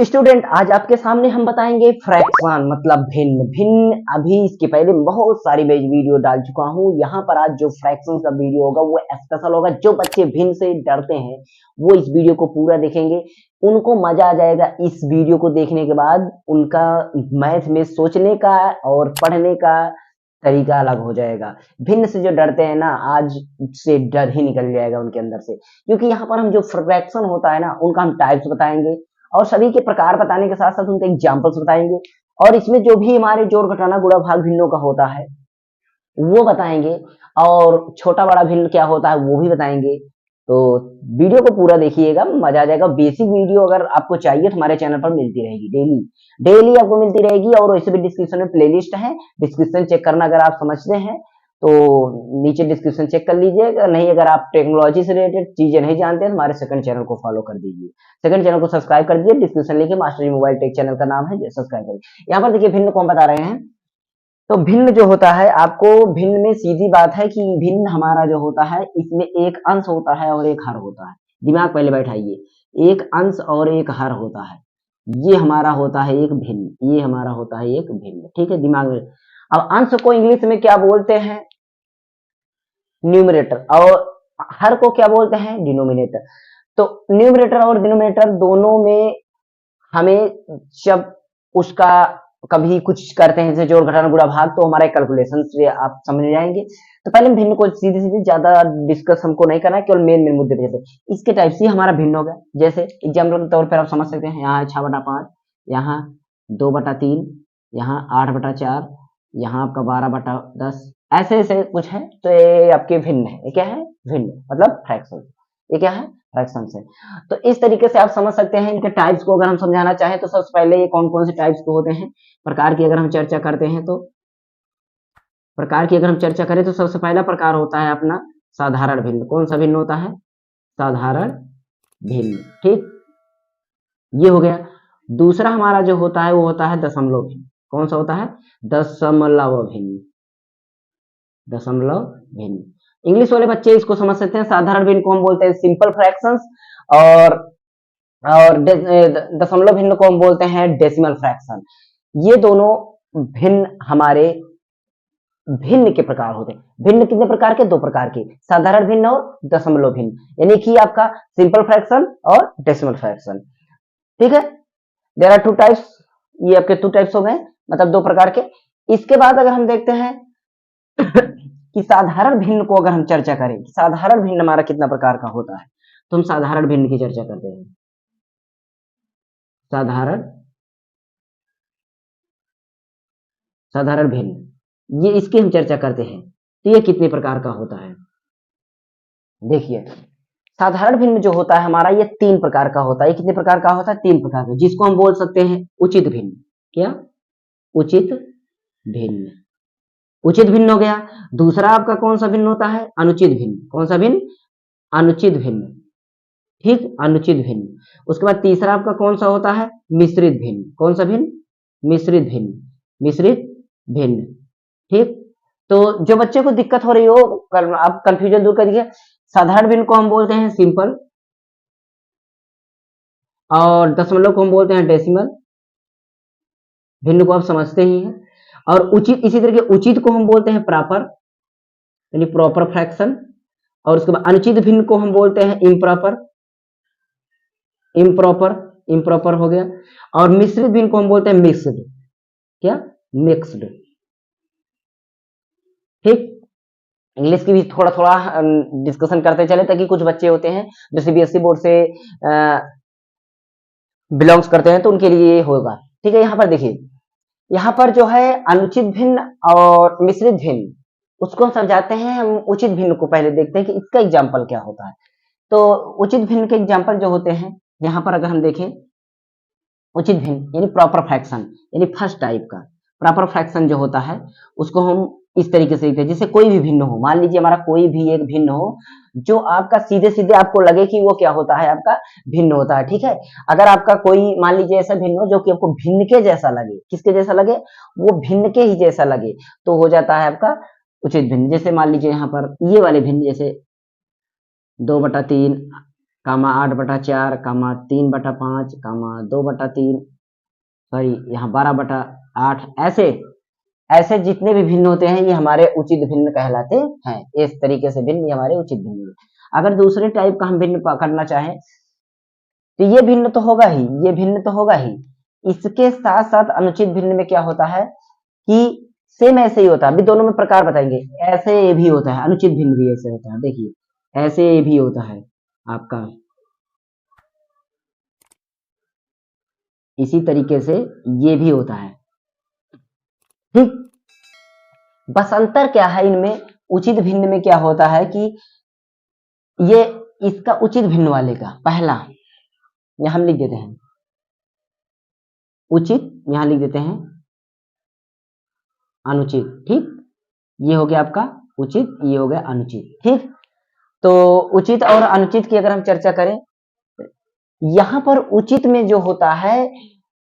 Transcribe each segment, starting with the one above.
Student, आज आपके सामने हम बताएंगे फ्रैक्शन मतलब भिन्न भिन्न। अभी इसके पहले बहुत सारी मैं वीडियो डाल चुका हूँ। यहाँ पर आज जो फ्रैक्शन का वीडियो होगा वो स्पेशल होगा। जो बच्चे भिन्न से डरते हैं वो इस वीडियो को पूरा देखेंगे, उनको मजा आ जाएगा। इस वीडियो को देखने के बाद उनका मैथ में सोचने का और पढ़ने का तरीका अलग हो जाएगा। भिन्न से जो डरते हैं ना, आज से डर ही निकल जाएगा उनके अंदर से, क्योंकि यहाँ पर हम जो फ्रैक्शन होता है ना उनका हम टाइप्स बताएंगे और सभी के प्रकार बताने के साथ साथ उनके एग्जाम्पल्स बताएंगे। और इसमें जो भी हमारे जोड़ घटाना गुणा भाग भिन्नों का होता है वो बताएंगे, और छोटा बड़ा भिन्न क्या होता है वो भी बताएंगे। तो वीडियो को पूरा देखिएगा, मजा आ जाएगा। बेसिक वीडियो अगर आपको चाहिए तो हमारे चैनल पर मिलती रहेगी, डेली डेली आपको मिलती रहेगी। और वैसे भी डिस्क्रिप्शन में प्लेलिस्ट है, डिस्क्रिप्शन चेक करना अगर आप समझते हैं तो नीचे डिस्क्रिप्शन चेक कर लीजिए। नहीं, अगर आप टेक्नोलॉजी से रिलेटेड चीजें नहीं जानते हैं तो हमारे सेकंड चैनल को फॉलो कर दीजिए, सेकंड चैनल को सब्सक्राइब कर दीजिए। डिस्क्रिप्शन लिखे मास्टर जी मोबाइल टेक चैनल का नाम है, सब्सक्राइब करिए। यहाँ पर देखिए भिन्न को हम बता रहे हैं। तो भिन्न जो होता है, आपको भिन्न में सीधी बात है कि भिन्न हमारा जो होता है इसमें एक अंश होता है और एक हर होता है। दिमाग पहले बैठाइए, एक अंश और एक हर होता है। ये हमारा होता है एक भिन्न, ये हमारा होता है एक भिन्न, ठीक है, दिमाग में। अब अंश को इंग्लिश में क्या बोलते हैं? न्यूमरेटर। और हर को क्या बोलते हैं? डिनोमिनेटर। तो न्यूमरेटर और डिनोमिनेटर दोनों में हमें जब उसका कभी कुछ करते हैं जैसे जोड़ घटाना गुणा भाग, तो हमारे कैलकुलेशन से आप समझ जाएंगे। तो पहले हम भिन्न को सीधे सीधे ज्यादा डिस्कस हमको नहीं करना है, केवल मेन मेन मुद्दे पे। जैसे इसके टाइप से हमारा भिन्न हो गया, जैसे एग्जाम्पल के तौर पर आप समझ सकते हैं। यहाँ 6/5, यहाँ 2/3, यहाँ 8/4, यहाँ आपका 12/10, ऐसे ऐसे कुछ है। तो ये आपके भिन्न है। ये क्या है? भिन्न मतलब फ्रैक्शन। ये क्या है? फ्रैक्शन है। तो इस तरीके से आप समझ सकते हैं। इनके टाइप्स को अगर हम समझाना चाहें तो सबसे पहले ये कौन कौन से टाइप्स के होते हैं, प्रकार की अगर हम चर्चा करते हैं तो प्रकार की अगर हम चर्चा करें तो सबसे पहला प्रकार होता है अपना साधारण भिन्न। कौन सा भिन्न होता है? साधारण भिन्न, ठीक, ये हो गया। दूसरा हमारा जो होता है वो होता है दशमलव भिन्न। कौन सा होता है? दशमलव भिन्न। दशमलव भिन्न इंग्लिश वाले बच्चे इसको समझ सकते हैं। साधारण भिन्न को हम बोलते हैं सिंपल फ्रैक्शंस, और दशमलव भिन्न को हम बोलते हैं डेसिमल फ्रैक्शन। ये दोनों भिन्न हमारे भिन्न के प्रकार होते हैं। भिन्न कितने प्रकार के? दो प्रकार के, साधारण भिन्न और दशमलव भिन्न, यानी कि आपका सिंपल फ्रैक्शन और डेसिमल फ्रैक्शन, ठीक है। देयर आर टू टाइप्स, ये आपके टू टाइप्स हो गए, मतलब दो प्रकार के। इसके बाद अगर हम देखते हैं कि साधारण भिन्न को अगर हम चर्चा करें, साधारण भिन्न हमारा कितना प्रकार का होता है, तो हम साधारण भिन्न की चर्चा करते हैं। साधारण भिन्न, ये इसकी हम चर्चा करते हैं। तो ये कितने प्रकार का होता है? देखिए, साधारण भिन्न जो होता है हमारा, ये तीन प्रकार का होता है। कितने प्रकार का होता है? तीन प्रकार का, जिसको हम बोल सकते हैं उचित भिन्न। क्या? उचित भिन्न। उचित भिन्न हो गया। दूसरा आपका कौन सा भिन्न होता है? अनुचित भिन्न। कौन सा भिन्न? अनुचित भिन्न, ठीक, अनुचित भिन्न। उसके बाद तीसरा आपका कौन सा होता है? मिश्रित भिन्न। कौन सा भिन्न? मिश्रित भिन्न। मिश्रित भिन्न, ठीक। तो जो बच्चे को दिक्कत हो रही हो, आप कंफ्यूजन दूर करिए। साधारण भिन्न को हम बोलते हैं सिंपल, और दशमलव को हम बोलते हैं डेसिमल। भिन्न को आप समझते ही हैं। और उचित, इसी तरह के उचित को हम बोलते हैं प्रॉपर, यानी प्रॉपर फ्रैक्शन। और उसके बाद अनुचित भिन्न को हम बोलते हैं इम्प्रॉपर। इम्प्रॉपर, इम्प्रॉपर हो गया। और मिश्रित भिन्न को हम बोलते हैं मिक्स्ड। क्या? मिक्स्ड, ठीक। इंग्लिश की भी थोड़ा थोड़ा डिस्कशन करते चले, ताकि कुछ बच्चे होते हैं जो सीबीएसई बोर्ड से बिलोंग्स करते हैं तो उनके लिए ये होगा, ठीक है। यहाँ पर देखिए, यहाँ पर जो है अनुचित भिन्न और मिश्रित भिन्न, उसको हम समझाते हैं। हम उचित भिन्न को पहले देखते हैं कि इसका एग्जाम्पल क्या होता है। तो उचित भिन्न के एग्जाम्पल जो होते हैं, यहाँ पर अगर हम देखें, उचित भिन्न यानी प्रॉपर फ्रैक्शन, यानी फर्स्ट टाइप का प्रॉपर फ्रैक्शन जो होता है उसको हम इस तरीके से लिखते हैं। जैसे कोई भी भिन्न हो, मान लीजिए हमारा कोई भी एक भिन्न हो जो आपका सीधे सीधे आपको लगे कि वो क्या होता है, आपका भिन्न होता है, ठीक है। अगर आपका कोई मान लीजिए ऐसा भिन्न हो जो कि आपको भिन्न के जैसा लगे, किसके जैसा लगे? वो भिन्न के ही जैसा लगे, तो हो जाता है आपका उचित भिन्न। जैसे मान लीजिए यहाँ पर ये वाले भिन्न, जैसे 2/3, कामा 8/4, कामा 3/5, कामा 2/3, सॉरी यहाँ 12/8, ऐसे ऐसे जितने भी भिन्न होते हैं ये हमारे उचित भिन्न कहलाते हैं। इस तरीके से भिन्न ये हमारे उचित भिन्न है। अगर दूसरे टाइप का हम भिन्न करना चाहें तो ये भिन्न तो होगा ही, ये भिन्न तो होगा ही, इसके साथ साथ अनुचित भिन्न में क्या होता है कि सेम ऐसे ही होता है। अभी दोनों में प्रकार बताएंगे। ऐसे भी होता है, अनुचित भिन्न भी ऐसे होता है। देखिए ऐसे भी होता है आपका, इसी तरीके से ये भी होता है। ठीक, बस अंतर क्या है इनमें, उचित भिन्न में क्या होता है कि ये इसका उचित भिन्न वाले का पहला यहां हम लिख देते हैं उचित, यहां लिख देते हैं अनुचित। ठीक, ये हो गया आपका उचित, ये हो गया अनुचित। ठीक, तो उचित और अनुचित की अगर हम चर्चा करें, यहां पर उचित में जो होता है,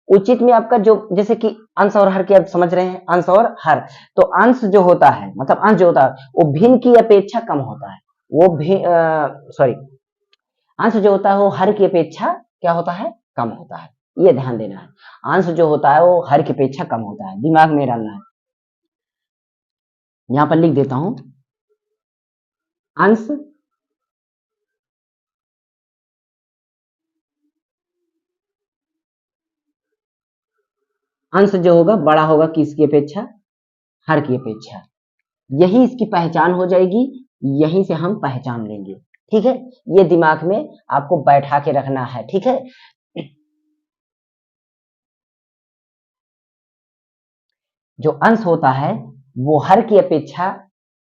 उचित में आपका जो जैसे कि अंश और हर की आप समझ रहे हैं, अंश और हर, तो अंश जो होता है मतलब अंश जो होता है वो भिन्न की अपेक्षा कम होता है। वो भी सॉरी, अंश जो होता है वो हर की अपेक्षा क्या होता है, कम होता है। ये ध्यान देना है, अंश जो होता है वो हर की अपेक्षा कम होता है, दिमाग में डालना है। यहां पर लिख देता हूं अंश अंश जो होगा बड़ा होगा किसकी अपेक्षा, हर की अपेक्षा। यही इसकी पहचान हो जाएगी, यहीं से हम पहचान लेंगे। ठीक है, ये दिमाग में आपको बैठा के रखना है। ठीक है, जो अंश होता है वो हर की अपेक्षा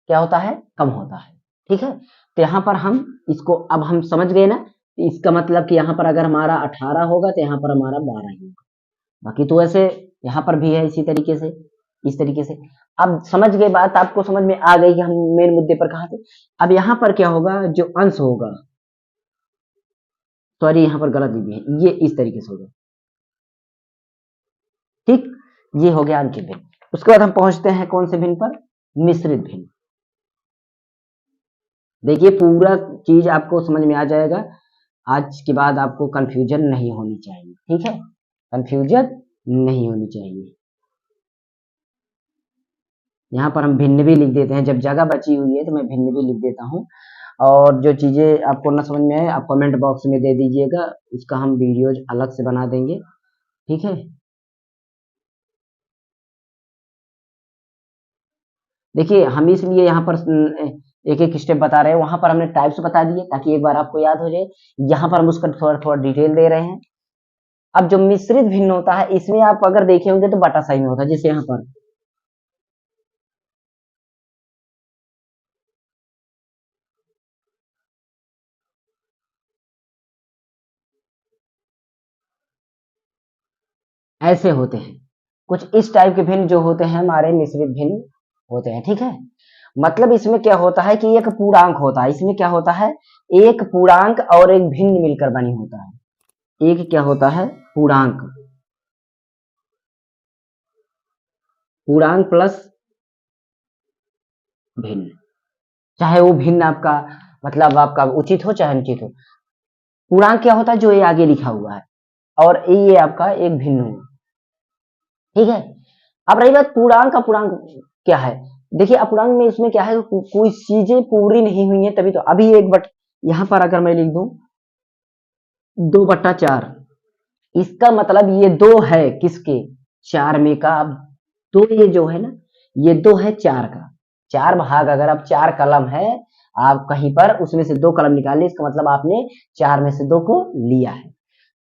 क्या होता है, कम होता है। ठीक है, तो यहां पर हम इसको अब हम समझ गए ना, इसका मतलब कि यहां पर अगर हमारा 18 होगा तो यहां पर हमारा 12 ही होगा। बाकी तो ऐसे यहाँ पर भी है इसी तरीके से, इस तरीके से। अब समझ गए बात, आपको समझ में आ गई कि हम मेन मुद्दे पर कहाँ थे। अब यहाँ पर क्या होगा, जो अंश होगा, सॉरी यहाँ पर गलत लिखी है, ये इस तरीके से होगा। ठीक, ये हो गया अंकित भिन्न। उसके बाद हम पहुंचते हैं कौन से भिन्न पर, मिश्रित भिन्न। देखिए पूरा चीज आपको समझ में आ जाएगा, आज के बाद आपको कंफ्यूजन नहीं होनी चाहिए। ठीक है, कंफ्यूजन नहीं होनी चाहिए। यहाँ पर हम भिन्न भी लिख देते हैं, जब जगह बची हुई है तो मैं भिन्न भी लिख देता हूँ। और जो चीजें आपको ना समझ में आए आप कमेंट बॉक्स में दे दीजिएगा, उसका हम वीडियोज अलग से बना देंगे। ठीक है, देखिए हम इसलिए यहाँ पर एक एक स्टेप बता रहे हैं, वहां पर हमने टाइप्स बता दिए ताकि एक बार आपको याद हो जाए। यहाँ पर हम उसका थोड़ा थोड़ा डिटेल दे रहे हैं। अब जो मिश्रित भिन्न होता है इसमें आप अगर देखे होंगे तो बटा साइन होता है, जैसे यहाँ पर ऐसे होते हैं। कुछ इस टाइप के भिन्न जो होते हैं हमारे मिश्रित भिन्न होते हैं। ठीक है, मतलब इसमें क्या होता है कि एक पूर्णांक होता है, इसमें क्या होता है, एक पूर्णांक और एक भिन्न मिलकर बनी होता है। एक क्या होता है, पूर्णांक, पूर्णांक प्लस भिन्न, चाहे वो भिन्न आपका मतलब आपका उचित हो चाहे अनुचित हो। पूर्णांक क्या होता है, जो ये आगे लिखा हुआ है, और ये आपका एक भिन्न हो। ठीक है, अब रही बात पूर्णांक का, पूर्णांक क्या है, देखिए अपूर्णांक में इसमें क्या है, कोई चीजें पूरी नहीं हुई है तभी तो। अभी एक बट यहां पर अगर मैं लिख दूं 2/4, इसका मतलब ये दो है किसके, चार में का। अब दो ये जो है ना, ये दो है चार का, चार भाग अगर आप चार कलम है आप कहीं पर उसमें से दो कलम निकाले, इसका मतलब आपने चार में से दो को लिया है।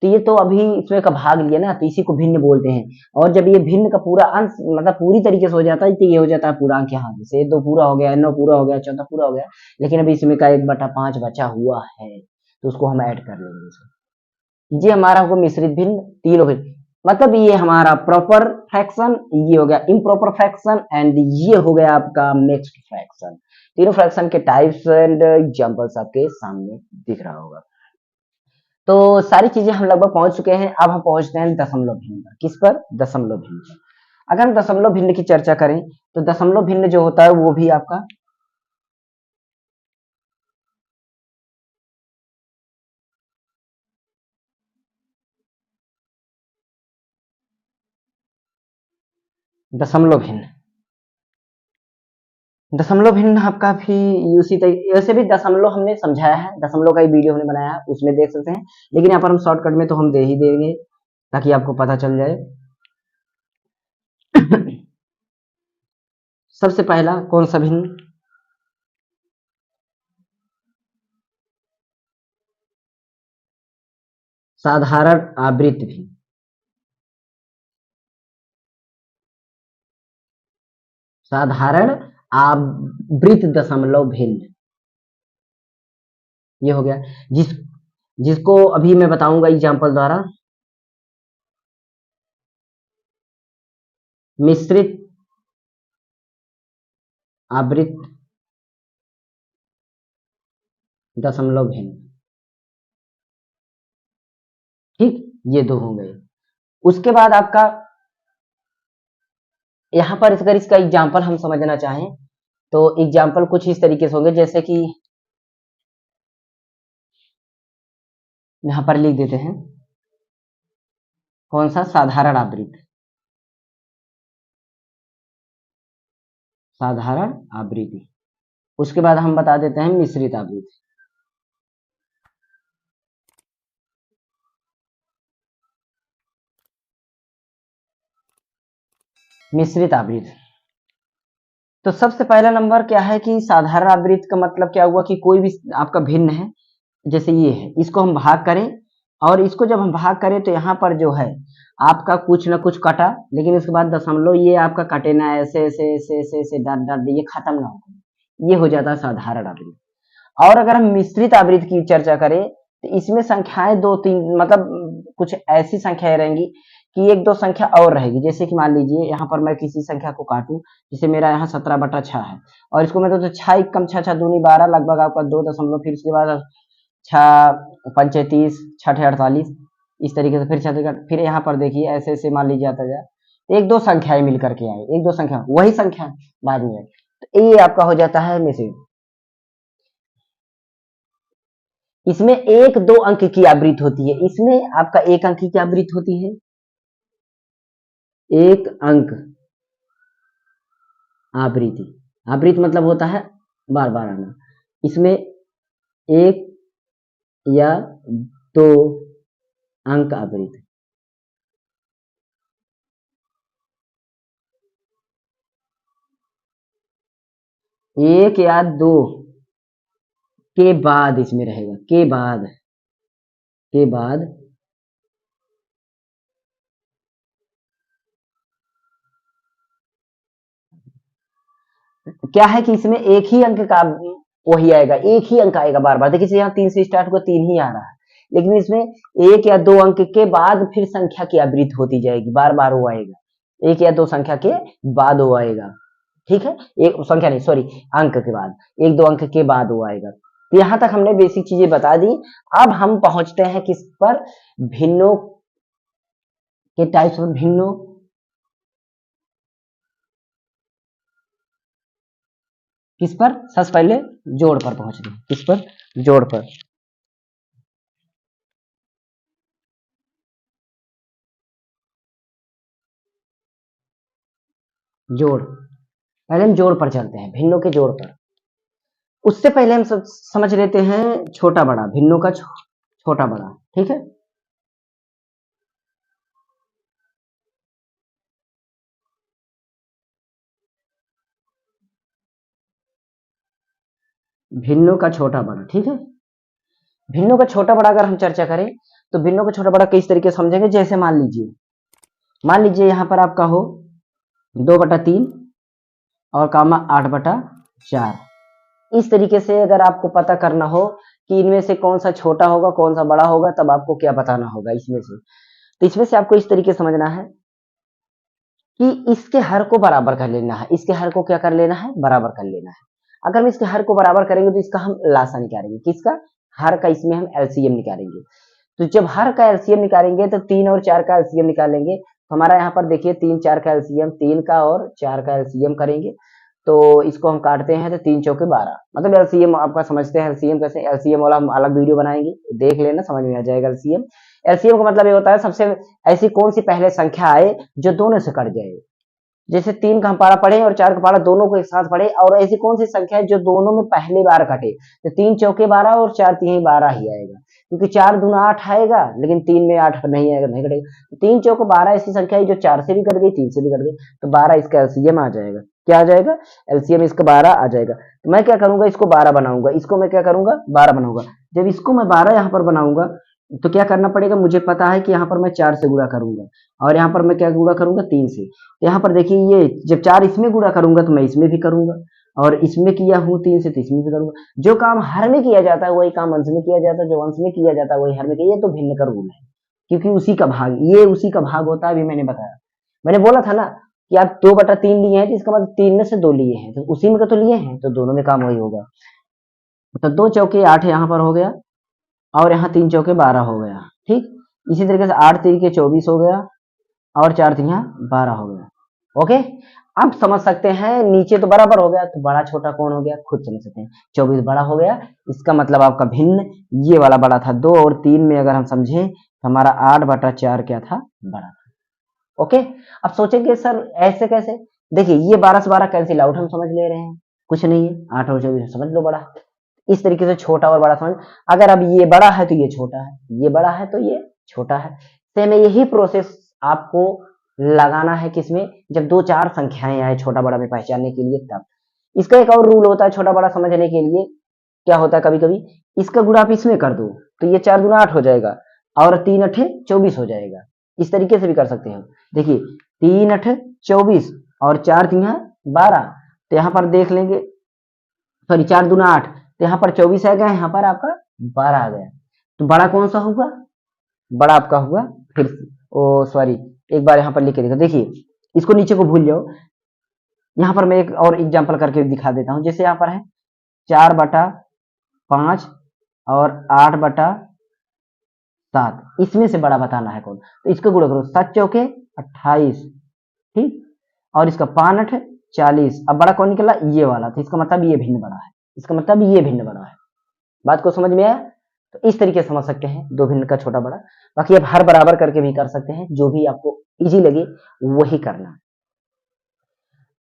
तो ये तो अभी इसमें का भाग लिया ना, तो इसी को भिन्न बोलते हैं। और जब ये भिन्न का पूरा अंश मतलब पूरी तरीके से हो जाता है तो ये हो जाता है पूर्णांक। यहाँ जैसे दो पूरा हो गया, नौ पूरा हो गया, चौदह पूरा हो गया, लेकिन अभी इसमें का 1/5 बचा हुआ है तो उसको हम ऐड कर लेंगे इसमें। ये हमारा होगा मिश्रित भिन्न, तीनों भिन्न। मतलब ये हमारा प्रॉपर फ्रैक्शन, ये हो गया इम्प्रॉपर फ्रैक्शन, एंड ये हो गया आपका मिक्स्ड फ्रैक्शन। तीनों फ्रैक्शन के टाइप्स एंड एग्जांपल्स आपके सामने दिख रहा होगा। तो सारी चीजें हम लगभग पहुंच चुके हैं। अब हम पहुंचते हैं दशमलव भिन्न पर। किस पर, दशमलव भिन्न पर। अगर हम दशमलव भिन्न की चर्चा करें तो दशमलव भिन्न जो होता है वो भी आपका दशमलव भिन्न। दशमलव भिन्न आपका भी उसी तरीके वैसे भी दशमलव हमने समझाया है, दशमलव का ही वीडियो हमने बनाया है, उसमें देख सकते हैं। लेकिन यहाँ पर हम शॉर्टकट में तो हम दे ही देंगे ताकि आपको पता चल जाए। सबसे पहला कौन सा भिन्न? साधारण आवृत्त भिन्न। साधारण आवृत्त दशमलव भिन्न, ये हो गया। जिसको अभी मैं बताऊंगा एग्जांपल द्वारा, मिश्रित आवृत्त दशमलव भिन्न। ठीक, ये दो हो गए। उसके बाद आपका यहाँ पर अगर इसका एग्जाम्पल हम समझना चाहें तो एग्जाम्पल कुछ इस तरीके से होंगे, जैसे कि यहाँ पर लिख देते हैं कौन सा? साधारण आवृत्त। साधारण आवृत्ति। उसके बाद हम बता देते हैं मिश्रित आवृत्ति। मिश्रित आवृत्ति। तो सबसे पहला नंबर क्या है कि साधारण आवृत्ति का मतलब क्या हुआ कि कोई भी आपका भिन्न है, जैसे ये है, इसको हम भाग करें और इसको जब हम भाग करें तो यहाँ पर जो है आपका कुछ ना कुछ कटा, लेकिन उसके बाद दशमलव ये आपका कटे ना, ऐसे ऐसे ऐसे ऐसे ऐसे डट डट ये खत्म ना हो, ये हो जाता है साधारण आवृत्ति। और अगर हम मिश्रित आवृत्ति की चर्चा करें तो इसमें संख्याएं दो तीन मतलब कुछ ऐसी संख्याएं रहेंगी कि एक दो संख्या और रहेगी। जैसे कि मान लीजिए यहाँ पर मैं किसी संख्या को काटूं, जैसे मेरा यहाँ 17/6 है और इसको मैं तो 6 कम 6 6 दूनी 12, लगभग आपका 2 दशमलव, फिर उसके बाद 6 × 5 = 30, 6 × 48, इस तरीके से फिर 6, फिर यहाँ पर देखिए ऐसे ऐसे मान लीजिए आता जाए, एक दो संख्याएं मिल करके आए, एक दो संख्या वही संख्या बाद में, तो ये आपका हो जाता है मिश्रित। इसमें एक दो अंक की आवृत्ति होती है, इसमें आपका एक अंक की आवृत्ति होती है, एक अंक आवृत्ति। आवृत्ति मतलब होता है बार बार आना। इसमें एक या दो अंक आवृत्ति। एक या दो के बाद इसमें रहेगा, के बाद क्या है कि इसमें एक ही अंक का वही आएगा, एक ही अंक आएगा बार बार। देखिए यहाँ 3 से स्टार्ट हुआ, 3 ही आ रहा है, लेकिन इसमें एक या दो अंक के बाद फिर संख्या की आवृत्ति होती जाएगी, बार बार वो आएगा, एक या दो संख्या के बाद वो आएगा। ठीक है, एक संख्या नहीं, सॉरी, अंक के बाद, एक दो अंक के बाद वो आएगा। तो यहाँ तक हमने बेसिक चीजें बता दी। अब हम पहुंचते हैं किस पर? भिन्नों के टाइप्स में। भिन्नों किस पर? सबसे पहले जोड़ पर पहुंच रहे हैं। किस पर? जोड़ पर। जोड़, पहले हम जोड़ पर चलते हैं, भिन्नों के जोड़ पर। उससे पहले हम समझ लेते हैं छोटा बड़ा, भिन्नों का छोटा बड़ा। ठीक है, भिन्नों का छोटा बड़ा। ठीक है, भिन्नों का छोटा बड़ा अगर हम चर्चा करें तो भिन्नों का छोटा बड़ा किस तरीके से समझेंगे? जैसे मान लीजिए यहाँ पर आपका हो 2/3 और कामा 8/4। इस तरीके से अगर आपको पता करना हो कि इनमें से कौन सा छोटा होगा कौन सा बड़ा होगा, तब आपको क्या बताना होगा इसमें से? तो इसमें से आपको इस तरीके से समझना है कि इसके हर को बराबर कर लेना है। इसके हर को क्या कर लेना है? बराबर कर लेना है। अगर हम इसके हर को बराबर करेंगे तो इसका हम लासा निकालेंगे। किसका? हर का। इसमें हम एलसीएम निकालेंगे। तो जब हर का एलसीएम निकालेंगे तो 3 और 4 का एलसीएम निकालेंगे। तो हमारा यहाँ पर देखिए 3 4 का एलसीएम, 3 का और 4 का एलसीएम करेंगे तो इसको हम काटते हैं तो 3 चौके 12, मतलब एलसीएम आपका समझते हैं। एलसीएम कैसे? एलसीएम वाला हम अलग वीडियो बनाएंगे, देख लेना, समझ में आ जाएगा। एलसीएम एलसीएम का मतलब ये होता है सबसे ऐसी कौन सी पहले संख्या आए जो दोनों से कट जाए। जैसे 3 का हम पारा पढ़े और 4 का पारा दोनों को एक साथ पढ़े, और ऐसी कौन सी संख्या है जो दोनों में पहली बार कटे? तो 3 चौके 12 और 4 तीन 12 ही आएगा, क्योंकि 4 दूना 8 आएगा, लेकिन 3 में 8 नहीं आएगा, नहीं कटेगा। 3 चौके 12 ऐसी संख्या है जो 4 से भी कट गई, 3 से भी कट गई, तो 12 इसका एलसीएम आ जाएगा। क्या आ जाएगा? एलसीएम इसका 12 आ जाएगा। तो मैं क्या करूंगा, इसको 12 बनाऊंगा, इसको मैं क्या करूंगा, 12 बनाऊंगा। जब इसको मैं 12 यहाँ पर बनाऊंगा तो क्या करना पड़ेगा, मुझे पता है कि यहाँ पर मैं 4 से गुणा करूंगा, और यहाँ पर मैं क्या गुणा करूंगा, 3 से। तो यहाँ पर देखिए, ये जब 4 इसमें गुणा करूंगा तो मैं इसमें भी करूंगा, और इसमें किया हूँ 3 से, तो इसमें भी करूंगा। जो काम हर में किया जाता है वही काम अंश में किया जाता है, जो अंश में किया जाता है वही हर में किया। ये तो भिन्न का रूल है, क्योंकि उसी का भाग, ये उसी का भाग होता है। अभी मैंने बताया, मैंने बोला था ना कि आप 2/3 लिए हैं, तो इसका मतलब 3 में से 2 लिए हैं, तो उसी में का तो लिए हैं, तो दोनों में काम वही होगा। तो 2 चौके 8 यहाँ पर हो गया, और यहाँ 3 चौके 12 हो गया। ठीक, इसी तरीके से 8 3 के 24 हो गया, और 4 3 12 हो गया। ओके, अब समझ सकते हैं, नीचे तो बराबर हो गया, तो बड़ा छोटा कौन हो गया, खुद समझ सकते हैं। 24 बड़ा हो गया, इसका मतलब आपका भिन्न ये वाला बड़ा था। 2 और 3 में अगर हम समझें तो हमारा 8/4 क्या था, बड़ा था। ओके, अब सोचेंगे सर ऐसे कैसे? देखिए, ये 12 से 12 कैंसिल आउट, हम समझ ले रहे हैं, कुछ नहीं है। 8 और 24 समझ लो बड़ा। इस तरीके से छोटा और बड़ा समझ। अगर अब ये बड़ा है तो ये छोटा है, ये बड़ा है तो ये छोटा है। सेम यही प्रोसेस आपको लगाना है किसमें, जब 2-4 संख्याएं आए छोटा बड़ा में पहचानने के लिए, तब। इसका एक और रूल होता है छोटा बड़ा समझने के लिए। क्या होता है, कभी कभी इसका गुणा आप इसमें कर दो तो ये 4 दूना 8 हो जाएगा, और 3 अठे 24 हो जाएगा। इस तरीके से भी कर सकते हो। देखिए, 3 अठे 24 और 4 3 12, तो यहाँ पर देख लेंगे, सॉरी 4 दूना 8, तो यहाँ पर 24 आ गया, यहाँ पर आपका 12 आ गया। तो बड़ा कौन सा होगा, बड़ा आपका हुआ, फिर ओ सॉरी, एक बार यहाँ पर लिख के देखो। देखिए, इसको नीचे को भूल जाओ, यहाँ पर मैं एक और एग्जांपल करके दिखा देता हूँ। जैसे यहाँ पर है 4/5 और 8/7, इसमें से बड़ा बताना है कौन, तो इसको गुणा करो, 7 चौके 28, ठीक, और इसका 5 8 40। अब बड़ा कौन निकला, ये वाला, तो इसका मतलब ये भिन्न बड़ा है, इसका मतलब ये भिन्न बड़ा है। बात को समझ में आया? तो इस तरीके से समझ सकते हैं दो भिन्न का छोटा बड़ा। बाकी आप हर बराबर करके भी कर सकते हैं, जो भी आपको इजी लगे वही करना।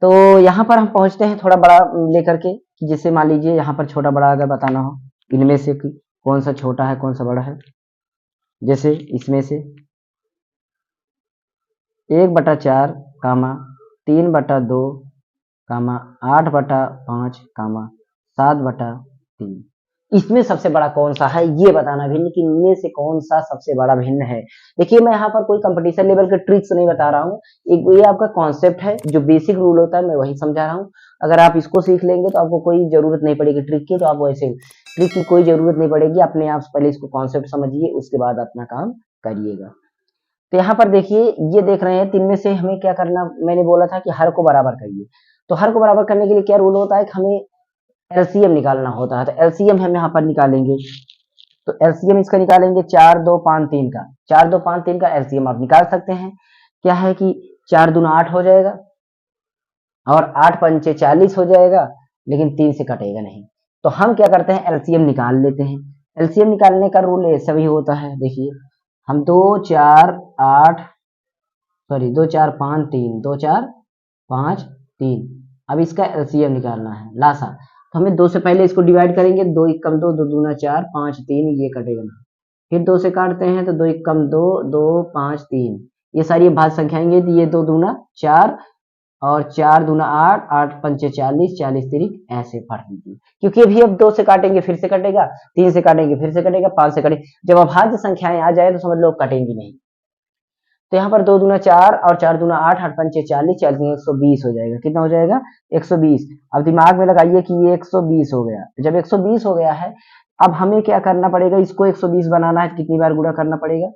तो यहाँ पर हम पहुंचते हैं थोड़ा बड़ा लेकर के, कि जैसे मान लीजिए यहाँ पर छोटा बड़ा अगर बताना हो, इनमें से कि कौन सा छोटा है कौन सा बड़ा है। जैसे इसमें से 1/4 कामा 3/2 कामा 8/5 कामा 7/3, इसमें सबसे बड़ा कौन सा है ये बताना भिन्न, कि इनमें से कौन सा सबसे बड़ा भिन्न है। देखिए, मैं यहाँ पर कोई कंपटीशन लेवल के ट्रिक्स नहीं बता रहा हूँ, एक ये आपका कॉन्सेप्ट है, जो बेसिक रूल होता है मैं वही समझा रहा हूँ। अगर आप इसको सीख लेंगे तो आपको कोई जरूरत नहीं पड़ेगी ट्रिक की, तो आप वैसे ट्रिक की कोई जरूरत नहीं पड़ेगी, अपने आप पहले इसको कॉन्सेप्ट समझिए, उसके बाद अपना काम करिएगा। तो यहाँ पर देखिए, ये देख रहे हैं, तीन में से हमें क्या करना, मैंने बोला था कि हर को बराबर करिए। तो हर को बराबर करने के लिए क्या रूल होता है कि हमें एलसीएम निकालना होता है। तो एलसीएम हम यहाँ पर निकालेंगे, तो एलसीएम इसका निकालेंगे 4 2 5 3 का, 4 2 5 3 का एलसीएम आप निकाल सकते हैं। क्या है कि 4 दूना 8 हो जाएगा, और 8 पंचे 40 हो जाएगा, लेकिन 3 से कटेगा नहीं। तो हम क्या करते हैं, एलसीएम निकाल लेते हैं। एलसीएम निकालने का रूल ऐसा भी होता है, देखिए, हम 2 4 8 सॉरी 2 4 5 3 2 4 5 3, अब इसका एलसीएम निकालना है, लासा। तो हमें 2 से पहले इसको डिवाइड करेंगे, 2 1 कम 2 2 दूना 4 5 3, ये कटेगा नहीं। फिर 2 से काटते हैं तो 2 1 कम 2 2 5 3, ये सारी भाज्य संख्याएंगे, तो ये 2 दूना 4 और 4 दूना 8 8 पंचे 40 40 तिरिक, ऐसे पढ़ लीजिए, क्योंकि अभी अब 2 से काटेंगे फिर से कटेगा, 3 से काटेंगे फिर से कटेगा, 5 से कटेगा, जब अभाज्य संख्याएं आ जाए तो समझ लो कटेंगी नहीं। तो यहाँ पर 2 दूना 4 और 4 दूना 8 8 पंचे 40 40 120 हो जाएगा। कितना हो जाएगा, 120। अब दिमाग में लगाइए कि ये 120 हो गया। जब 120 हो गया है, अब हमें क्या करना पड़ेगा, इसको 120 बनाना है, तो कितनी बार गुणा करना पड़ेगा,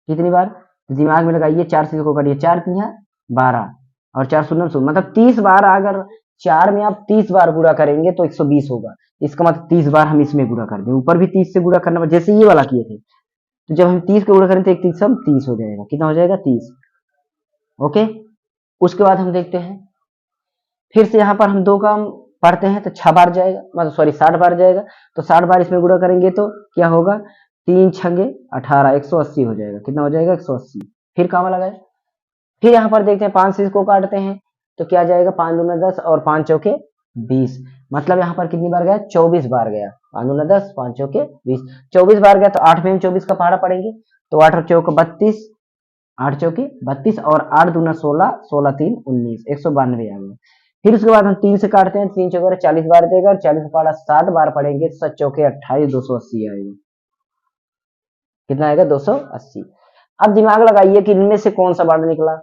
कितनी बार, दिमाग में लगाइए, 4 से इसको काटिए, 4 3 12 और 4 शून्य शून्य, मतलब 30 बार। अगर 4 में आप 30 बार गुणा करेंगे तो 120 होगा, इसका मतलब 30 बार हम इसमें गुणा कर दें, ऊपर भी 30 से गुणा करना, जैसे ये वाला किए थे। तो जब हम 30 को गुणा करें तो 30 हो जाएगा। कितना हो जाएगा, 30। ओके, उसके बाद हम देखते हैं, फिर से यहाँ पर हम 2 का पढ़ते हैं तो 6 बार जाएगा, मतलब सॉरी 60 बार जाएगा। तो 60 बार इसमें गुणा करेंगे तो क्या होगा, 3 छंगे 18 180 हो जाएगा। कितना हो जाएगा, 180। फिर काम लगाए, फिर यहाँ पर देखते हैं 5 से इसको काटते हैं तो क्या जाएगा 5 दूना 10 और 5 चौके 20, मतलब यहाँ पर कितनी बार गया 24 बार गया। 5 दूना 10 5 चौके 20, 24 बार गया। तो 8 में 24 का पहाड़ा पड़ेंगे, तो 8 चौके 32, 8 चौके 32 और 8 दूना 16, 16 3 19, 192 आ गया। फिर उसके बाद हम 3 से काटते हैं, 3 चौके 40 बार देगा और 40 का पहाड़ा 7 बार पड़ेंगे, 7 चौके 28, 280 आएगा। कितना आएगा 280। अब दिमाग लगाइए कि इनमें से कौन सा बड़ा निकला,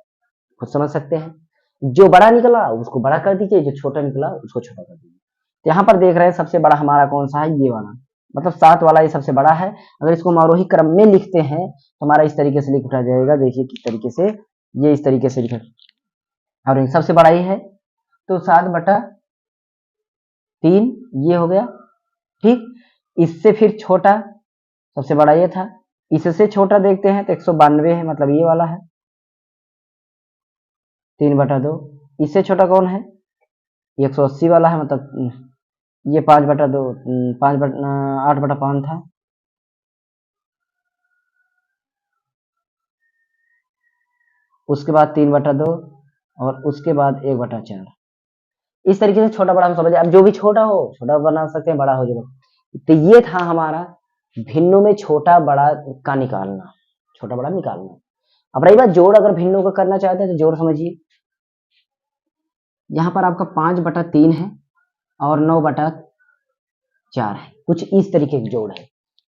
खुद समझ सकते हैं। जो बड़ा निकला उसको बड़ा कर दीजिए, जो छोटा निकला उसको छोटा कर दीजिए। तो यहाँ पर देख रहे हैं सबसे बड़ा हमारा कौन सा है, ये वाला, मतलब 7 वाला ये सबसे बड़ा है। अगर इसको हम आरोही क्रम में लिखते हैं तो हमारा इस तरीके से लिखा जाएगा, देखिए किस तरीके से, ये इस तरीके से लिखा, और सबसे बड़ा ये है तो 7/3 ये हो गया। ठीक, इससे फिर छोटा सबसे बड़ा ये था, इससे छोटा देखते हैं तो 192 है, मतलब ये वाला है 3/2। इससे छोटा कौन है, 180 वाला है, मतलब ये 5/2, 8/5 था। उसके बाद 3/2 और उसके बाद 1/4। इस तरीके से छोटा बड़ा हम समझे। अब जो भी छोटा हो छोटा बना सकते हैं, बड़ा हो जाएगा। तो ये था हमारा भिन्नों में छोटा बड़ा का निकालना, छोटा बड़ा निकालना। अब रही बात जोड़, अगर भिन्नों का करना चाहते हैं तो जोड़ समझिए, यहाँ पर आपका 5/3 है और 9/4 है, कुछ इस तरीके के जोड़ है।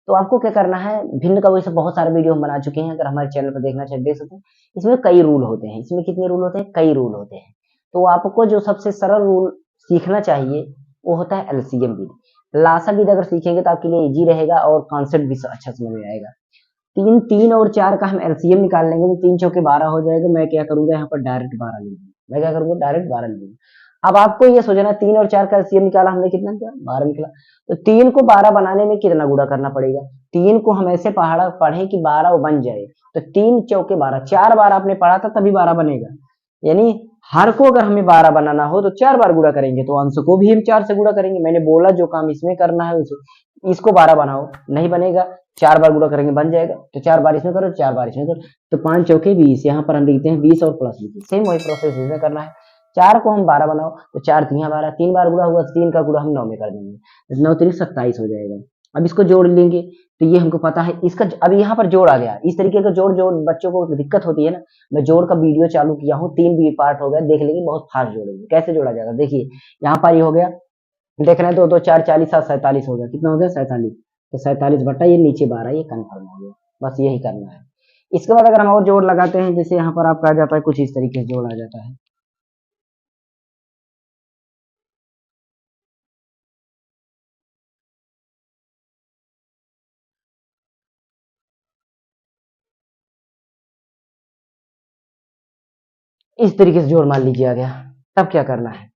तो आपको क्या करना है, भिन्न का वैसे बहुत सारे वीडियो हम बना चुके हैं, अगर हमारे चैनल पर देखना चाहे देख सकते हैं। इसमें कई रूल होते हैं, इसमें कितने रूल होते हैं, कई रूल होते हैं। तो आपको जो सबसे सरल रूल सीखना चाहिए वो होता है एलसीएम विधि। लासा विधि अगर सीखेंगे तो आपके लिए इजी रहेगा और कॉन्सेप्ट भी अच्छा समझ में आएगा। 3 3 और 4 का हम एलसीएम निकाल लेंगे तो 3 चौके 12 हो जाएगा। मैं क्या करूंगा यहाँ पर डायरेक्ट 12 ले लूंगा, मैं क्या करूंगा डायरेक्ट 12 ले लूंगा। अब आपको ये सोचना 3 और 4 का एलसीएम निकाला हमने, कितना निकला 12 निकला। तो 3 को 12 बनाने में कितना गुणा करना पड़ेगा, 3 को हम ऐसे पहाड़ा पढ़े कि 12 वो बन जाए। तो 3 चौके 12, 4 बार आपने पढ़ा था तभी 12 बनेगा। यानी हर को अगर हमें 12 बनाना हो तो 4 बार गुणा करेंगे, तो अंश को भी हम 4 से गुणा करेंगे। मैंने बोला जो काम इसमें करना है इसको 12 बनाओ, नहीं बनेगा 4 बार गुणा करेंगे बन जाएगा। तो 4 बार इसमें करो, 4 बार इसमें करो, तो 5 चौके 20। यहाँ पर हम लिखते हैं 20 और प्लस लिखिए, सेम वही प्रोसेस इसमें करना है। 4 को हम 12 बनाओ तो 4 3 12, 3 बार गुणा हुआ, 3 का गुणा हम 9 में कर देंगे, 9 3 27 हो जाएगा। अब इसको जोड़ लेंगे तो ये हमको पता है इसका। अब यहाँ पर जोड़ आ गया, इस तरीके का जोड़ जो बच्चों को दिक्कत होती है ना, मैं जोड़ का वीडियो चालू किया हूँ, 3 भी पार्ट हो गया, देख लेंगे बहुत फास्ट जोड़ेंगे। कैसे जोड़ा जाएगा देखिए, यहाँ पर ये हो गया, देख रहे हैं 2 2 4 40 7 47 हो गया, कितना हो गया 47। तो 47 बटा ये नीचे 12, ये कन्फर्म हो गया। बस यही करना है। इसके बाद अगर हम और जोड़ लगाते हैं, जैसे यहाँ पर आपका आ जाता है कुछ इस तरीके से जोड़ आ जाता है। इस तरीके से जोड़ मान लीजिए आ गया। तब क्या करना है,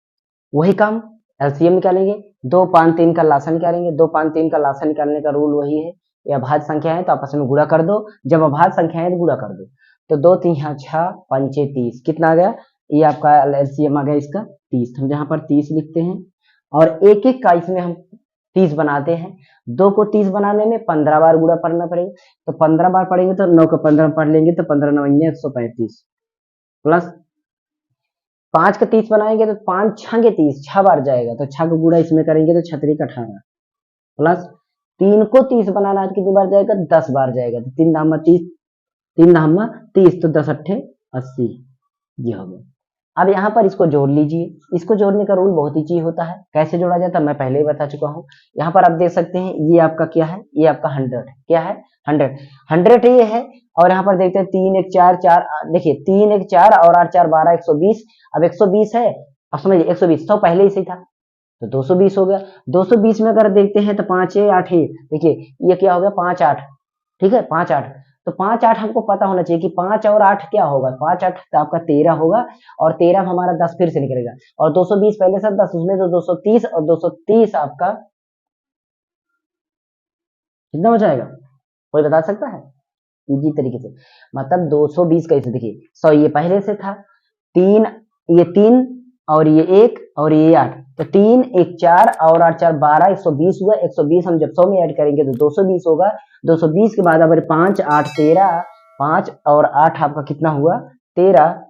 वही काम, एलसीएम निकालेंगे, 2 5 3 का लासा निकालेंगे। 2 5 3 का लासा निकालने का रूल वही है, ये अभाज्य संख्या है तो आपस में गुणा कर दो, जब अभाज्य संख्या है तो गुणा कर दो। तो 2 3 यहाँ 6 5 6 30, कितना आ गया, ये आपका एलसीएम आ गया इसका 30। हम यहाँ पर 30 लिखते हैं और एक एक का इसमें हम 30 बनाते हैं। 2 को 30 बनाने में 15 बार गुणा करना पड़ेगा, तो 15 बार पढ़ेंगे तो 9 को 15 पढ़ लेंगे तो 15 9 135 प्लस 5 का 30 बनाएंगे तो 5 6 के 30, 6 बार जाएगा, तो 6 का गुणा इसमें करेंगे तो 6 का 18 प्लस 3 को 30 बनाना है तो कितनी बार जाएगा, 10 बार जाएगा। तो 3 नामा 30, 3 नामा 30, तो 10 अट्ठे 80, ये हो गया। अब यहाँ पर इसको जोड़ लीजिए। इसको जोड़ने का रूल बहुत ही चीज होता है, कैसे जोड़ा जाता है मैं पहले ही बता चुका हूँ। यहाँ पर आप देख सकते हैं ये आपका क्या है, ये आपका 100 है, क्या है 100, 100 ये है। और यहाँ पर देखते हैं 3 1 4 4, देखिए 3 1 4 और 8 4 12, 120। अब 120 है, अब समझिए 120 तो पहले ही सही था, तो 220 हो गया। 220 में अगर देखते हैं तो 5 8 ही, देखिए ये क्या हो गया 5 8, ठीक है 5 8। तो 5 8 हमको पता होना चाहिए कि 5 और 8 क्या होगा, 5 8 तो आपका 13 होगा और 13 हमारा 10 फिर से निकलेगा, और 220 पहले से 10 उसमें तो 230, और 230 आपका कितना हो जाएगा, कोई बता सकता है इजी तरीके से। मतलब 220 कैसे, देखिए 100 ये पहले से था, 3 ये 3 और ये 1 और ये 8, तो 3 1 4 और 8 4 12, 120 हुआ। 120 हम जब 100 में ऐड करेंगे तो 220 होगा। 220 के बाद अब 5 8 13, 5 और 8 आपका कितना हुआ 13,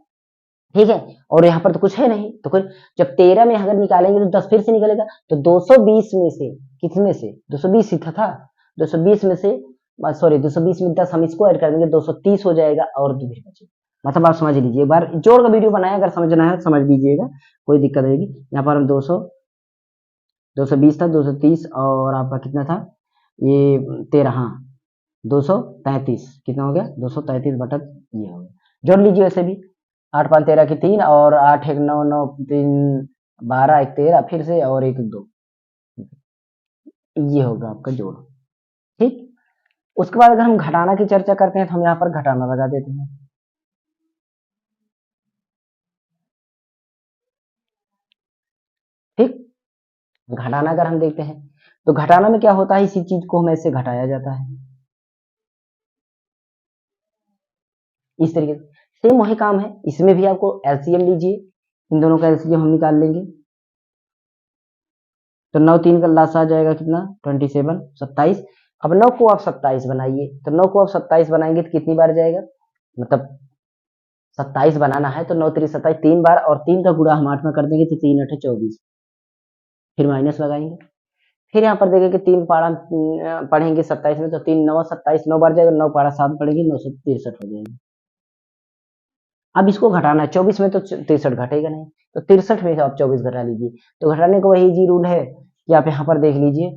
ठीक है, और यहाँ पर तो कुछ है नहीं, तो फिर जब 13 में अगर निकालेंगे तो 10 फिर से निकलेगा, तो 220 में से कितने से 220 ही था 220 में से सॉरी 220 में 10 हम इसको ऐड कर देंगे 230 हो जाएगा और 2 फिर बचे। मतलब आप समझ लीजिए, एक बार जोड़ का वीडियो बनाया, अगर समझना है समझ लीजिएगा, कोई दिक्कत नहीं। यहाँ पर हम 220 था, 230 और आपका कितना था ये 13, हाँ 233, कितना हो गया 233 बटा ये हो गया। जोड़ लीजिए वैसे भी, 8 5 13 की 3 और 8 1 9 9 3 12 1 13 फिर से और 1 2, ये होगा आपका जोड़। ठीक, उसके बाद अगर हम घटाना की चर्चा करते हैं तो हम यहाँ पर घटाना लगा देते हैं। ठीक, घटाना अगर हम देखते हैं तो घटाना में क्या होता है, इसी चीज को हम ऐसे घटाया जाता है इस तरीके से। सेम वही काम है, इसमें भी आपको एलसीएम लीजिए, इन दोनों का एलसीएम हम निकाल लेंगे, तो 9 3 का लास्ट आ जाएगा कितना 27 27। अब 9 को आप 27 बनाइए, तो 9 को आप 27 बनाएंगे तो कितनी बार जाएगा, मतलब 27 बनाना है तो 9 3 27 3 बार, और 3 का गुणा हम 8 में कर देंगे तो 3 8 24, फिर माइनस लगाएंगे। फिर यहाँ पर देखेंगे कि 3 पारा पढ़ेंगे 27 में, तो 3 9 27 9 बार जाएगा, 9 पारा 7 पढ़ेंगे 963 हो जाएंगे। अब इसको घटाना है, 24 में तो 63 घटेगा नहीं, तो 63 में से आप 24 घटा लीजिए। तो घटाने का वही जी रूल है कि आप यहाँ पर देख लीजिए,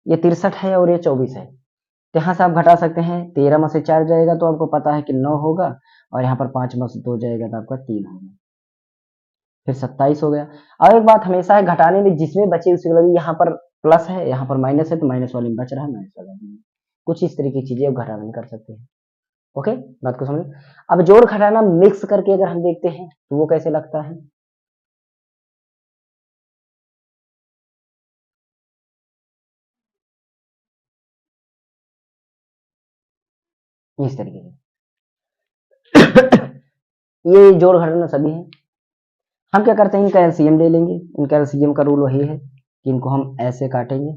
ये 63 है और ये 24 है, तो यहाँ से आप घटा सकते हैं। 13 में से 4 जाएगा तो आपको पता है कि 9 होगा, और यहाँ पर 5 में से 2 जाएगा तो आपका 3 होगा, फिर 27 हो गया। और एक बात हमेशा है घटाने में, जिसमें बचे उसी लगी, यहाँ पर प्लस है यहाँ पर माइनस है, तो माइनस वाले में बच रहा है माइनस वाला में। कुछ इस तरीके की चीजें घटाना नहीं कर सकते हैं। ओके, बात को समझ। अब जोड़ घटाना मिक्स करके अगर हम देखते हैं तो वो कैसे लगता है, इस तरीके से। ये जोड़ घटाना सभी है। हम क्या करते हैं, इनका एलसीएम ले लेंगे। इनका एलसीएम का रूल वही है कि इनको हम ऐसे काटेंगे,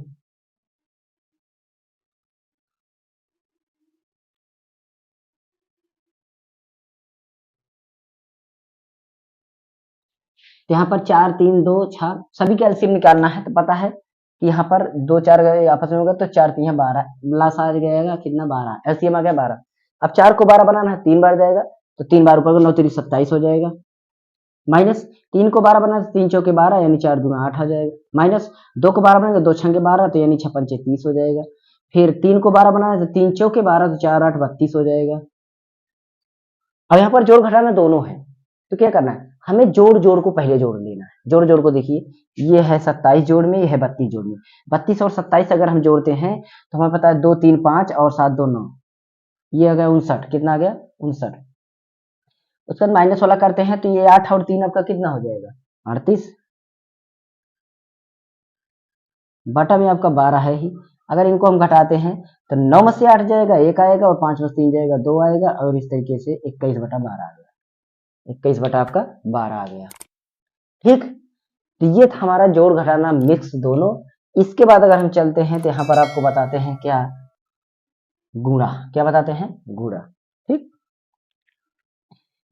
तो यहाँ पर 4 3 2 6 सभी का एलसीएम निकालना है, तो पता है कि यहाँ पर 2 4 गए आपस में होगा, तो 4 3 12, लास्ट आ जाएगा कितना 12, एलसीएम आ गया 12। अब 4 को 12 बनाना है, 3 बार जाएगा, तो 3 बार ऊपर 9 3 27 हो जाएगा, माइनस 3 को 12 बनाना, 3 चौके 12 यानी 4 दूना 8 आ जाएगा, माइनस 2 को 12 बनाएंगे, 2 छंगे 12 तो यानी 6 पंचे 30 हो जाएगा, फिर 3 को 12 बनाना तो 3 चौके 12 तो 4 8 32 हो जाएगा। अब यहाँ पर जोड़ घटाना दोनों है, तो क्या करना है, हमें जोड़ जोड़ को पहले जोड़ लेना है। जोड़ जोड़ को देखिए, ये है 27 जोड़ में, ये है 32 जोड़ में। 32 और 27 अगर हम जोड़ते हैं तो हमें पता है 2 3 5 और 7 2 9, ये आ गया 59, कितना आ गया 59। उसके बाद माइनस वाला करते हैं तो ये 8 और 3 आपका कितना हो जाएगा 38, बटा में आपका 12 है ही। अगर इनको हम घटाते हैं तो 9 में से 8 जाएगा 1 आएगा, और 5 में से 3 जाएगा 2 आएगा, और इस तरीके से 21 बटा 12 आ गया, 21 बटा आपका 12 आ गया। ठीक, तो ये था हमारा जोड़ घटाना मिक्स दोनों। इसके बाद अगर हम चलते हैं तो यहाँ पर आपको बताते हैं क्या, गुणा, क्या बताते हैं गुणा। ठीक,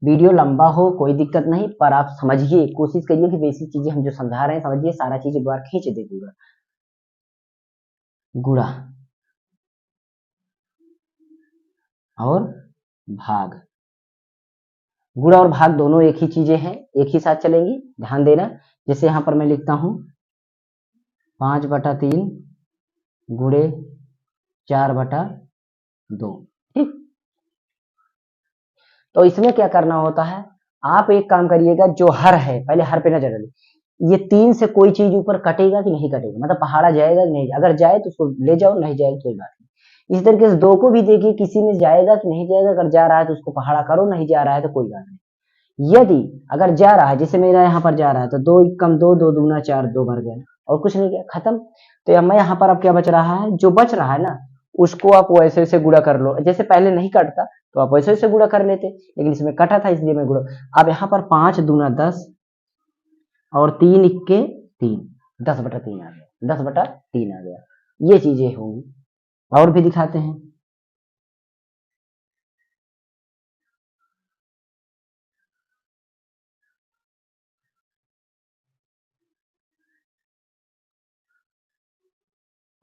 वीडियो लंबा हो कोई दिक्कत नहीं, पर आप समझिए, कोशिश करिए कि बेसिक चीजें हम जो समझा रहे हैं समझिए, सारा चीज एक बार खींच दे पूरा। गुणा और भाग, गुणा और भाग दोनों एक ही चीजें हैं, एक ही साथ चलेंगी, ध्यान देना। जैसे यहाँ पर मैं लिखता हूं 5/3 गुणे 4/2। ठीक, तो इसमें क्या करना होता है, आप एक काम करिएगा, जो हर है पहले हर पे नजर डालिए, ये 3 से कोई चीज ऊपर कटेगा कि नहीं कटेगा, मतलब पहाड़ा जाएगा कि नहीं, अगर जाए तो उसको ले जाओ, नहीं जाए तो कोई बात नहीं। इस तरीके से 2 को भी देखिए, किसी में जाएगा कि नहीं जाएगा, अगर जा रहा है तो उसको पहाड़ा करो, नहीं जा रहा है तो कोई बात नहीं। यदि अगर जा रहा है, जैसे मेरा यहाँ पर जा रहा है, तो 2 कम 2 2 दूना 4, 2 भर गया और कुछ नहीं किया, खत्म। तो मैं यहाँ पर अब क्या बच रहा है, जो बच रहा है ना, उसको आप वैसे वैसे गुणा कर लो, जैसे पहले नहीं कटता तो आप वैसे वैसे गुणा कर लेते, लेकिन इसमें कटा था इसलिए मैं गुणा। अब यहाँ पर 5 दूना 10 और 3 इक्के 3, 10/3 आ गया, 10/3 आ गया, ये चीजें होंगी। और भी दिखाते हैं,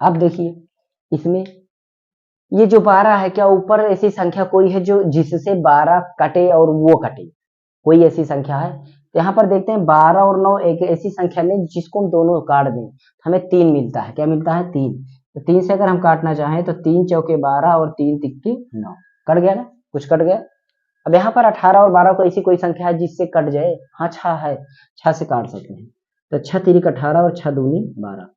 अब देखिए इसमें ये जो 12 है, क्या ऊपर ऐसी संख्या कोई है जो जिससे 12 कटे और वो कटे? कोई ऐसी संख्या है? तो यहाँ पर देखते हैं 12 और 9 एक ऐसी संख्या नहीं जिसको हम दोनों काट दें, हमें 3 मिलता है। क्या मिलता है? 3। तो 3 से अगर हम काटना चाहें तो 3 चौके 12 और 3 तिक्के 9, कट गया ना? कुछ कट गया। अब यहाँ पर 18 और 12 को ऐसी कोई संख्या है जिससे कट जाए? हाँ, 6 है, 6 से काट सकते हैं। तो 6 तिरिक 18 और 6 दूनी 12।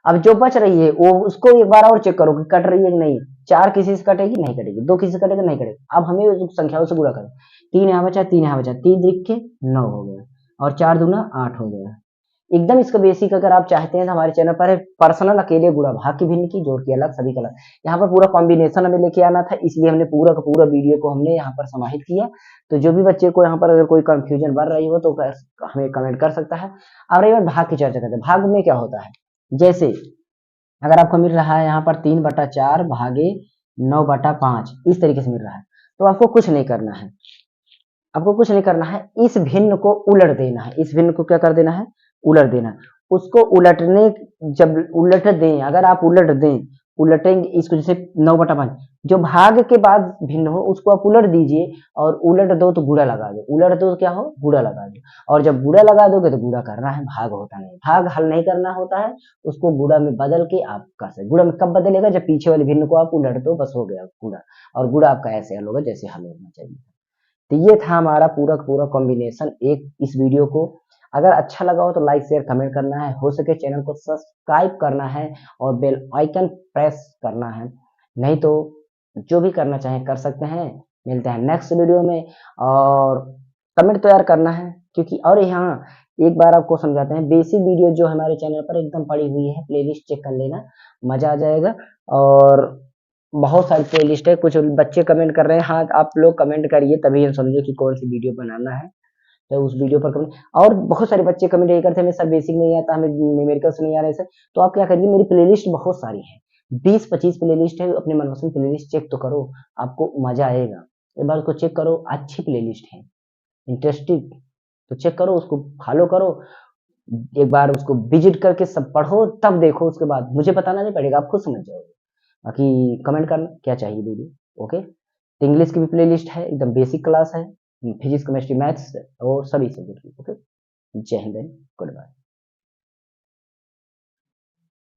अब जो बच रही है वो उसको एक बार और चेक करो कि कट रही है कि नहीं। 4 किसी से कटेगी? नहीं कटेगी। 2 किसी से कटेगा? नहीं कटेगी। अब हमें उस संख्याओं से गुणा करें। 3 यहाँ बचा, 3 यहाँ बचा, 3 तिरिक 9 हो गया और 4 दूना 8 हो गया। एकदम इसका बेसिक अगर आप चाहते हैं तो हमारे चैनल पर पर्सनल अकेले गुणा भाग की भिन्न की, जोड़ की अलग, सभी का अलग। यहाँ पर पूरा कॉम्बिनेशन हमें लेके आना था, इसलिए हमने पूरा का पूरा वीडियो को हमने यहाँ पर समाहित किया। तो जो भी बच्चे को यहाँ पर अगर कोई कंफ्यूजन बढ़ रही हो तो हमें कमेंट कर सकता है। अब रही बात भाग की चर्चा करते हैं। भाग में क्या होता है? जैसे अगर आपको मिल रहा है यहाँ पर 3/4 भागे 9/5, इस तरीके से मिल रहा है, तो आपको कुछ नहीं करना है। आपको कुछ नहीं करना है, इस भिन्न को उलट देना है। इस भिन्न को क्या कर देना है? उलट देना है। उसको उलटने, जब उलट दें, अगर आप उलट दें, उलटेंगे इसको, जैसे 9/5 जो भाग के बाद भिन्न हो उसको आप उलट दीजिए, और उलट दो तो गुणा लगा दो, उलट दो तो क्या हो? गुणा लगा दो। और जब गुणा लगा दोगे तो गुणा करना है, भाग होता नहीं। भाग हल नहीं करना होता है, उसको गुणा में बदल के आप कर सकते। गुणा में कब बदलेगा? जब पीछे वाले भिन्न को आप उलट दो, बस हो गया गुणा। और गुणा आपका ऐसे हल होगा जैसे हल होना चाहिए। तो ये था हमारा पूरा का पूरा कॉम्बिनेशन एक इस वीडियो को। अगर अच्छा लगा हो तो लाइक शेयर कमेंट करना है, हो सके चैनल को सब्सक्राइब करना है और बेल आइकन प्रेस करना है। नहीं तो जो भी करना चाहें कर सकते हैं। मिलते हैं नेक्स्ट वीडियो में। और कमेंट तो यार करना है, क्योंकि और यहाँ एक बार आपको समझाते हैं, बेसिक वीडियो जो हमारे चैनल पर एकदम पड़ी हुई है, प्लेलिस्ट चेक कर लेना, मजा आ जाएगा। और बहुत सारी प्लेलिस्ट है। कुछ बच्चे कमेंट कर रहे हैं, हाँ आप लोग कमेंट करिए तभी हम समझे कि कौन सी वीडियो बनाना है। तो उस वीडियो पर कमेंट, और बहुत सारे बच्चे कमेंट यही करते हैं हमें सर बेसिक नहीं आता, हमें न्यूमेरिकल्स नहीं आ रहे सर। तो आप क्या करिए, मेरी प्लेलिस्ट बहुत सारी है, 20-25 प्लेलिस्ट है, अपने मनपसंद प्लेलिस्ट चेक तो करो, आपको मजा आएगा। एक बार उसको चेक करो, अच्छी प्लेलिस्ट है, इंटरेस्टिंग। तो चेक करो, उसको फॉलो करो, एक बार उसको विजिट करके सब पढ़ो, तब देखो, उसके बाद मुझे बताना नहीं पड़ेगा, आप खुद समझ जाओगे। बाकी कमेंट करना क्या चाहिए वीडियो। ओके। तो इंग्लिश की भी प्लेलिस्ट है, एकदम बेसिक क्लास है, फिजिक्स केमिस्ट्री मैथ्स और सभी सब्जेक्ट की। ओके। जय हिंद, गुड बाय।